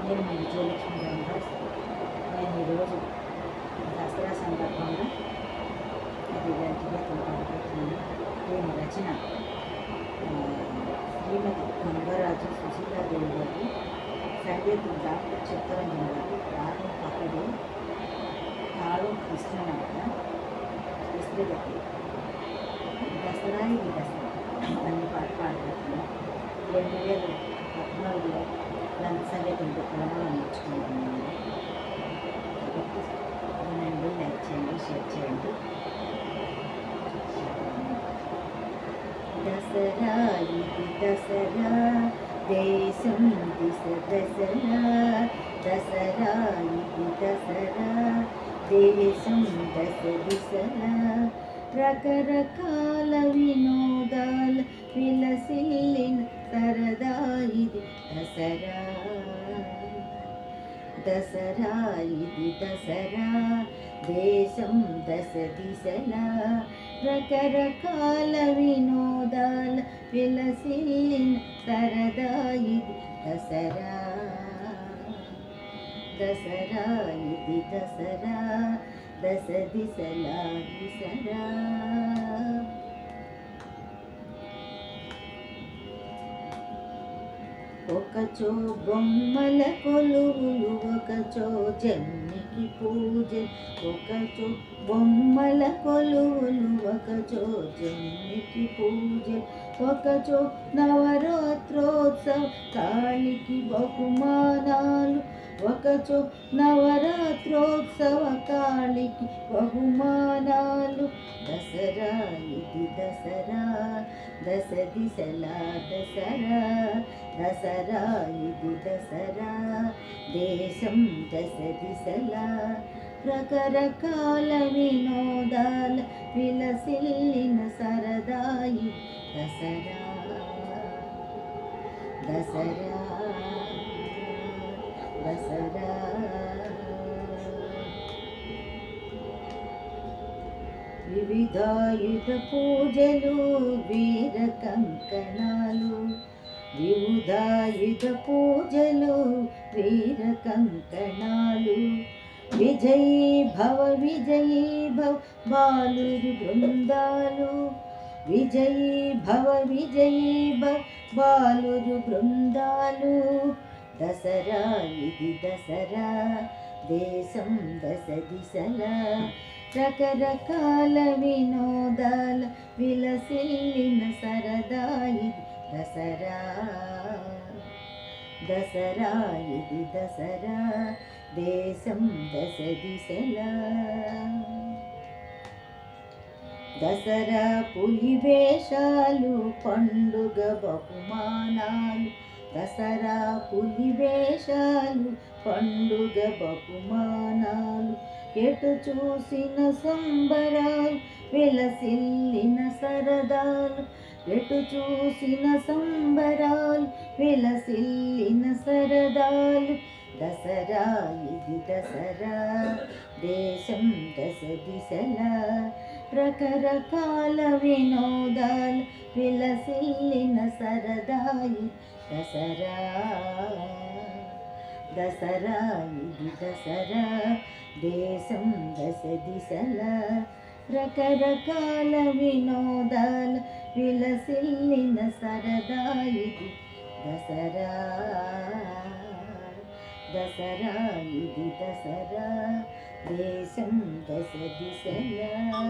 నేను మీ విజయలక్ష్మి రామదాస్. నేను ఈరోజు దసరా సందర్భంగా దివ్యాంటి గీతం పాడుతున్నాను. దీని రచన శ్రీమతి గంగరాజు సుశీలాదేవి గారు, సంగీతం డాక్టర్ చిత్తరంజన్ గారు, రాగం పకడి, తాళం కృష్ణనాథ, విశ్వగతి. దసరా ఇది దసరా అన్ని పాట పాడుతున్నాను. 2014లో ఇలాంటి సంగీతం ప్రమాణం నేర్చుకుంటున్నాను. కాబట్టి వినండి, లైక్ చేయండి, షేర్ చేయండి. దసరా ఇది దసరా, దేశం దిశ దసరా. దసరా ఇది దసరా, దేశం దశ దిశరా. రకరకాల వినోదాల విలసిల్లిన సరదా ఇది దసరా. దసరా ఇది దసరా, దేశం దశ దిశలా. రకరకాల వినోదాల విలసిల్లిన సరదా ఇది దసరా. దసరా ఇది దసరా, దశ దిశలా దిశరా. ఒకచో బొమ్మల కొలువులు, ఒకచో జన్మికి పూజ. ఒకచో బొమ్మల కొలువులు, ఒకచో జన్మికి పూజ. ఒకచో నవరాత్రోత్సవ కాళికి బహుమానాలు. ఒకచో నవరాత్రోత్సవ కాళికి బహుమానాలు. దసరా ఇది దసరా, దశ దిశలా దసరా. దసరా ఇది దసరా, దేశం దశ దిశలా. రకరకాల వినోదాల విలసిల్లిన సరదాయి దసరా. దసరా దసరా. వివిధాయుధ పూజలు, వీర కంకణాలు. వివిధాయుధ పూజలు, వీర కంకణాలు. విజయీ భవ విజయీ భవ బాలురు బృందాలు. విజయీ భవ విజయీ భవ బాలురు బృందాలు. దసరా ఇది దసరా, దేశం దశ దిశలా. రకరకాల వినోదాల విలసిల్లిన సరదా ఇది దసరా. దసరా ఇది దసరా, దేశం దశ దిశలా. దసరా పులి వేషాలు, పండుగ బహుమానాలు. దసరా పులి వేషాలు, పండుగ బహుమానాలు. ఎటు చూసిన సంబరాలు, విలసిల్లిన సరదాలు. ఎటు చూసిన సంబరాలు, విలసిల్లిన సరదాలు. దసరా ఇది దసరా, దేశం దశ దిశలా. రకరకాల వినోదాల విలసిల్లిన సరదాయి దసరా. దసరా ఇది దసరా, దేశం దశ దిశలా. రకరకాల వినోదాల విలసిల్లిన సరదాయి దసరా. దసరా ఇది దసరా, దేశం దశ దిశలా.